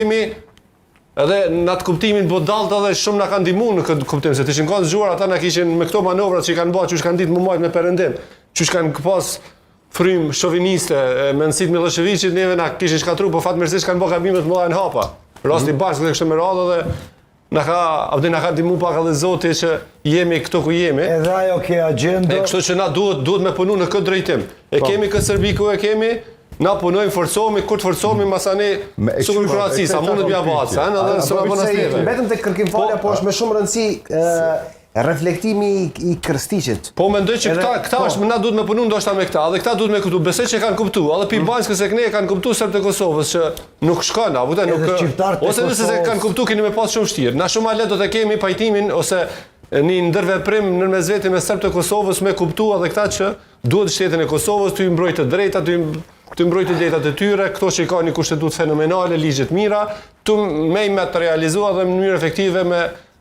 edhe në atë kuptimin bodalt edhe shumë na kanë ndihmuar në këtë kuptim, se të ishin kanë zgjuar ata na kishin me këto manovrat që kanë bërë, që kanë ditë më majt me perëndim, që kanë pas frym shoviniste, mendësit Miloševićit, neve na kishin shkatruar, po fatmirësisht kanë bërë gabime të mëdha në hapa. Rasti bashkë dhe kështë me radhë dhe na ka ndihmuar pak edhe Zoti që jemi këtu ku jemi. Edhe ajo ke agjendë. Kështu që na duhet me punu në këtë drejtim. E kemi këtë Serbi ku e kemi, na punojmë, forcohemi, kur të forcohemi masani sukur Kroaci, sa mundet mja baca, edhe së më bëna steve. Vetëm të kërkimfalja, po është me shumë rëndësi reflektimi i Krstiqit. Po mendoj që këta është na duhet me punu ndoshta me këta, dhe këta duhet me kuptu, besoj që kanë kuptu, edhe pi Banjskës e këne kanë kuptu Serb të Kosovës që nuk shkon, apo ose nëse se kanë kuptu keni me pas shumë vështirë. Na shumë ale do të kemi pajtimin ose një ndërveprim nërmes veti me Serb të Kosovës me kuptu edhe këta që duhet shtetin e Kosovës të i mbrojtë të drejta, të mbrojtë drejtat e tyre, këto që i ka një kushtetut fenomenale, ligjet mira, të me të realizua dhe në mënyrë efektive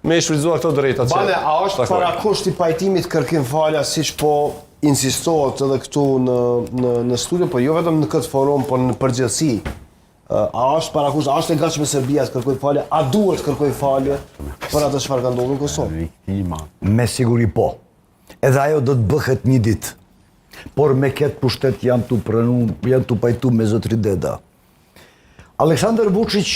me i shfrytzuar këto drejtat. Bale, a është parakusht i pajtimit kërkimfalja, siç po insistohet edhe këtu në studio, po jo vetëm në këtë forum, por në përgjithësi. A është parakusht, a është e gatshme Serbia të kërkojë falje, a duhet të kërkojë falje për atë çfarë ka ndodhur në Kosovë? Me siguri po. Edhe ajo do të bëhet një ditë. Por me këtë pushtet janë të pajtu me zotri Deda. Aleksandar Vučić